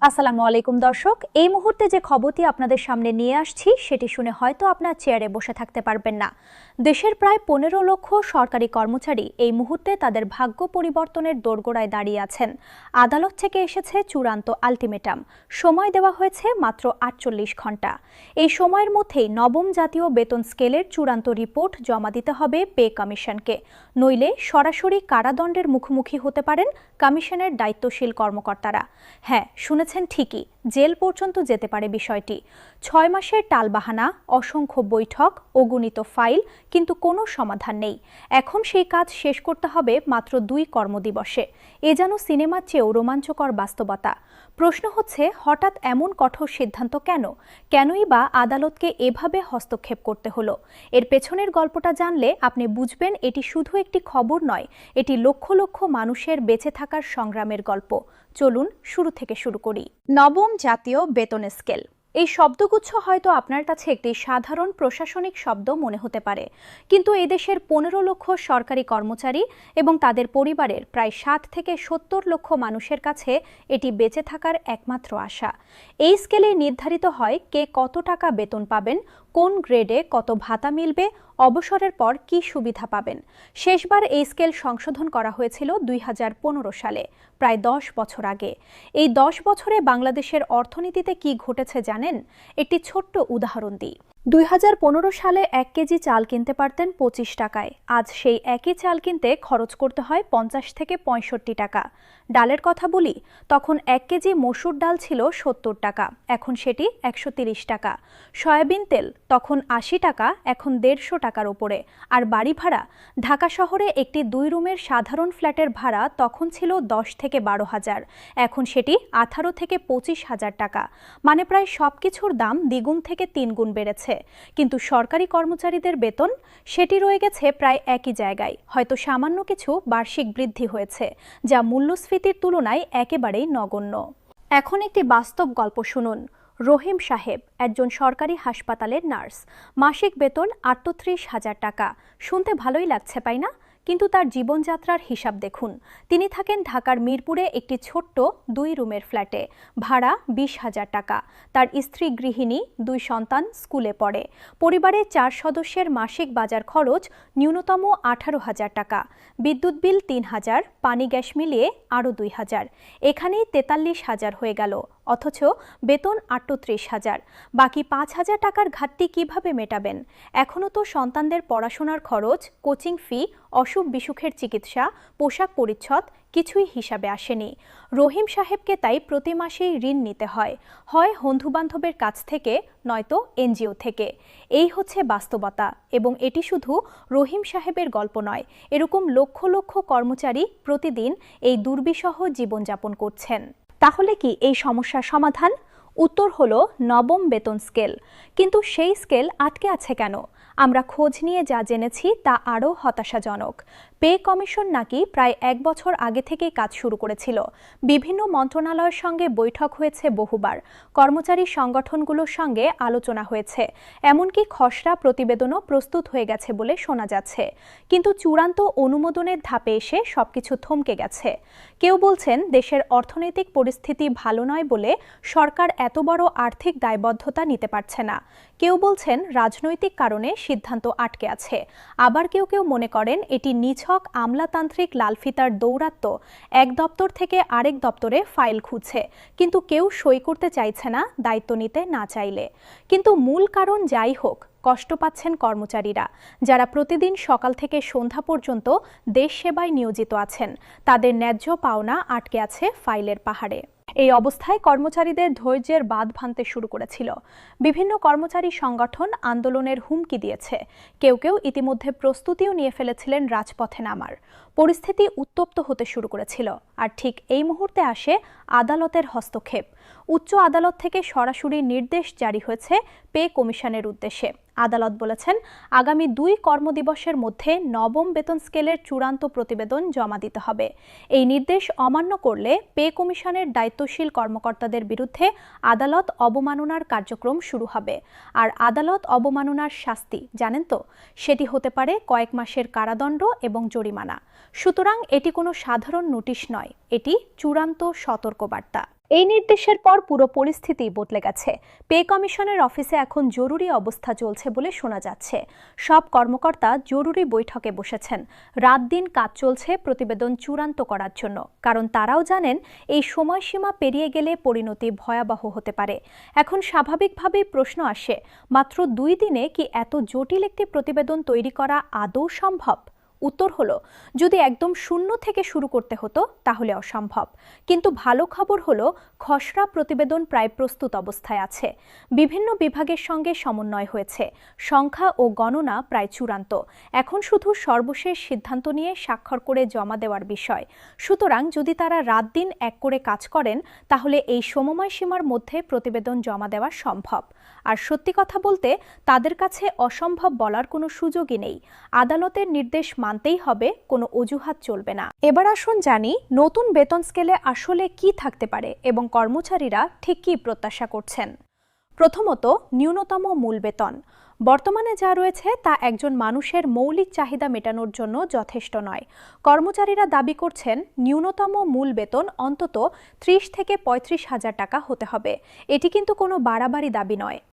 আসসালামু আলাইকুম দর্শক, এই মুহূর্তে যে খবরটি আপনাদের সামনে নিয়ে আসছি সেটি শুনে হয়তো আপনার চেয়ারে বসে থাকতে পারবেন না। দেশের প্রায় 15 লক্ষ সরকারি কর্মচারী এই মুহূর্তে তাদের ভাগ্য পরিবর্তনের দোরগোড়ায় দাঁড়িয়ে আছেন। আদালত থেকে এসেছে চূড়ান্ত আলটিমেটাম। সময় দেওয়া হয়েছে মাত্র 48 ঘন্টা। এই সময়ের মধ্যেই নবম জাতীয় বেতন স্কেলের চূড়ান্ত রিপোর্ট জমা দিতে হবে পে কমিশনকে, নইলে সরাসরি কারাদণ্ডের মুখোমুখি হতে পারেন কমিশনের দায়িত্বশীল কর্মকর্তারা। হ্যাঁ, শুনেছেন ঠিকই, জেল পর্যন্ত যেতে পারে বিষয়টি। 6 মাসের টালবাহানা, অসংখ্য বৈঠক, অগণিত ফাইল, কিন্তু কোনো সমাধান নেই। এখন সেই কাজ শেষ করতে হবে মাত্র 2 কর্মদিবসে। এ যেন সিনেমার চেয়েও রোমাঞ্চকর বাস্তবতা। প্রশ্ন হচ্ছে, হঠাৎ এমন কঠোর সিদ্ধান্ত কেন? কেনই বা আদালতকে এভাবে হস্তক্ষেপ করতে হলো? এর পেছনের গল্পটা জানলে আপনি বুঝবেন এটি শুধু একটি খবর নয়, এটি লক্ষ লক্ষ মানুষের বেঁচে থাকার সংগ্রামের গল্প। চলুন শুরু থেকে শুরু করি। নবম জাতীয় বেতন স্কেল। এই শব্দগুচ্ছ হয়তো আপনার কাছে একটি সাধারণ প্রশাসনিক শব্দ মনে হতে পারে, কিন্তু এদেশের 15 লক্ষ সরকারি কর্মচারী এবং তাদের পরিবারের প্রায় 60 থেকে 70 লক্ষ মানুষের কাছে এটি বেঁচে থাকার একমাত্র আশা। এই স্কেলে নির্ধারিত হয় কে কত টাকা বেতন পাবেন, কোন গ্রেডে কত ভাতা মিলবে, অবসরের পর কি সুবিধা পাবেন। শেষবার এই স্কেল সংশোধন করা হয়েছিল 2015 সালে, প্রায় 10 বছর আগে। এই 10 বছরে বাংলাদেশের অর্থনীতিতে কি ঘটেছে জানেন? একটি ছোট্ট উদাহরণ দিই। 2015 সালে 1 কেজি চাল কিনতে পারতেন 25 টাকায়। আজ সেই একই চাল কিনতে খরচ করতে হয় 50 থেকে 65 টাকা। ডালের কথা বলি, তখন 1 কেজি মসুর ডাল ছিল 70 টাকা, এখন সেটি 130 টাকা। সয়াবিন তেল তখন 80 টাকা, এখন 150 টাকার ওপরে। আর বাড়ি ভাড়া, ঢাকা শহরে একটি 2 রুমের সাধারণ ফ্ল্যাটের ভাড়া তখন ছিল 10 থেকে 12 হাজার, এখন সেটি 18 থেকে 25 হাজার টাকা। মানে প্রায় সবকিছুর দাম দ্বিগুণ থেকে 3 গুণ বেড়েছে। কিন্তু সরকারি কর্মচারীদের বেতন, সেটি রয়ে গেছে প্রায় একই জায়গায়। হয়তো সামান্য কিছু বার্ষিক বৃদ্ধি হয়েছে, যা মূল্যস্ফীতির তুলনায় একেবারেই নগণ্য। এখন একটি বাস্তব গল্প শুনুন। রহিম সাহেব একজন সরকারি হাসপাতালের নার্স, মাসিক বেতন 38,000 টাকা। শুনতে ভালোই লাগছে, তাই না? কিন্তু তার জীবনযাত্রার হিসাব দেখুন। তিনি থাকেন ঢাকার মিরপুরে একটি ছোট্ট 2 রুমের ফ্ল্যাটে, ভাড়া 20,000 টাকা। তার স্ত্রী গৃহিণী, 2 সন্তান স্কুলে পড়ে। পরিবারের 4 সদস্যের মাসিক বাজার খরচ ন্যূনতম 18,000 টাকা। বিদ্যুৎ বিল 3,000, পানি গ্যাস মিলিয়ে আরও 2,000। এখানেই 43,000 হয়ে গেল, অথচ বেতন 38,000। বাকি 5,000 টাকার ঘাটতি কিভাবে মেটাবেন? এখনও তো সন্তানদের পড়াশোনার খরচ, কোচিং ফি, অসুখ বিসুখের চিকিৎসা, পোশাক পরিচ্ছদ কিছুই হিসাবে আসেনি। রহিম সাহেবকে তাই প্রতি মাসেই ঋণ নিতে হয়, হয় বন্ধুবান্ধবের কাছ থেকে, নয়তো এনজিও থেকে। এই হচ্ছে বাস্তবতা, এবং এটি শুধু রহিম সাহেবের গল্প নয়। এরকম লক্ষ লক্ষ কর্মচারী প্রতিদিন এই দুর্বিষহ জীবনযাপন করছেন। তাহলে কি এই সমস্যার সমাধান? উত্তর হলো নবম বেতন স্কেল। কিন্তু সেই স্কেল আটকে আছে কেন? আমরা খোঁজ নিয়ে যা জেনেছি তা আরও হতাশাজনক। পে কমিশন নাকি প্রায় 1 বছর আগে থেকেই কাজ শুরু করেছিল। বিভিন্ন মন্ত্রণালয়ের সঙ্গে বৈঠক হয়েছে বহুবার, কর্মচারী সংগঠনগুলোর সঙ্গে আলোচনা হয়েছে, এমনকি খসড়া প্রতিবেদনও প্রস্তুত হয়ে গেছে বলে শোনা যাচ্ছে। কিন্তু চূড়ান্ত অনুমোদনের ধাপে এসে সবকিছু থমকে গেছে। কেউ বলছেন দেশের অর্থনৈতিক পরিস্থিতি ভালো নয় বলে সরকার এত বড় আর্থিক দায়বদ্ধতা নিতে পারছে না। কেউ বলছেন রাজনৈতিক কারণে সিদ্ধান্ত আটকে আছে। আবার কেউ কেউ মনে করেন এটি নিছক আমলাতান্ত্রিক লালফিতার দৌরাত্ম্য, এক দপ্তর থেকে আরেক দপ্তরে ফাইল খুঁজছে, কিন্তু কেউ সই করতে চাইছে না দায়িত্ব নিতে না চাইলে। কিন্তু মূল কারণ যাই হোক, কষ্ট পাচ্ছেন কর্মচারীরা, যারা প্রতিদিন সকাল থেকে সন্ধ্যা পর্যন্ত দেশ সেবায় নিয়োজিত আছেন। তাদের ন্যায্য পাওনা আটকে আছে ফাইলের পাহাড়ে। এই অবস্থায় কর্মচারীদের ধৈর্যের বাঁধ ভাঙতে শুরু করেছিল। বিভিন্ন কর্মচারী সংগঠন আন্দোলনের হুমকি দিয়েছে। কেউ কেউ ইতিমধ্যে প্রস্তুতিও নিয়ে ফেলেছিলেন রাজপথে নামার। পরিস্থিতি উত্তপ্ত হতে শুরু করেছিল। আর ঠিক এই মুহূর্তে আসে আদালতের হস্তক্ষেপ। উচ্চ আদালত থেকে সরাসরি নির্দেশ জারি হয়েছে পে কমিশনের উদ্দেশ্যে। আদালত বলেছেন, আগামী 2 কর্মদিবসের মধ্যে নবম বেতন স্কেলের চূড়ান্ত প্রতিবেদন জমা দিতে হবে। এই নির্দেশ অমান্য করলে পে কমিশনের দায়িত্বশীল কর্মকর্তাদের বিরুদ্ধে আদালত অবমাননার কার্যক্রম শুরু হবে। আর আদালত অবমাননার শাস্তি জানেন তো? সেটি হতে পারে কয়েক মাসের কারাদণ্ড এবং জরিমানা। সুতরাং এটি কোনো সাধারণ নোটিশ নয়, এটি চূড়ান্ত সতর্কবার্তা। এই নির্দেশের পর পুরো পরিস্থিতি বদলে গেছে। পে কমিশনের অফিসে এখন জরুরি অবস্থা চলছে বলে শোনা যাচ্ছে। সব কর্মকর্তা জরুরি বৈঠকে বসেছেন। রাত দিন কাজ চলছে প্রতিবেদন চূড়ান্ত করার জন্য, কারণ তারাও জানেন এই সময়সীমা পেরিয়ে গেলে পরিণতি ভয়াবহ হতে পারে। এখন স্বাভাবিকভাবেই প্রশ্ন আসে, মাত্র 2 দিনে কি এত জটিল একটি প্রতিবেদন তৈরি করা আদৌ সম্ভব? উত্তর হলো, যদি একদম শূন্য থেকে শুরু করতে হতো তাহলে অসম্ভব। কিন্তু ভালো খবর হলো, খসড়া প্রতিবেদন প্রায় প্রস্তুত অবস্থায় আছে। বিভিন্ন বিভাগের সঙ্গে সমন্বয় হয়েছে, সংখ্যা ও গণনা প্রায় চূড়ান্ত। এখন শুধু সর্বশেষ সিদ্ধান্ত নিয়ে স্বাক্ষর করে জমা দেওয়ার বিষয়। সুতরাং যদি তারা রাত দিন এক করে কাজ করেন, তাহলে এই সময়সীমার মধ্যে প্রতিবেদন জমা দেওয়া সম্ভব। আর সত্যি কথা বলতে, তাদের কাছে অসম্ভব বলার কোনো সুযোগই নেই। আদালতের নির্দেশ মানতেই হবে, কোনো অজুহাত চলবে না। এবার আসুন জানি নতুন বেতন স্কেলে আসলে কি থাকতে পারে এবং কর্মচারীরা ঠিক কী প্রত্যাশা করছেন। প্রথমত, ন্যূনতম মূল বেতন। বর্তমানে যা রয়েছে তা একজন মানুষের মৌলিক চাহিদা মেটানোর জন্য যথেষ্ট নয়। কর্মচারীরা দাবি করছেন ন্যূনতম মূল বেতন অন্তত 30 থেকে 35 হাজার টাকা হতে হবে। এটি কিন্তু কোনো বাড়াবাড়ি দাবি নয়।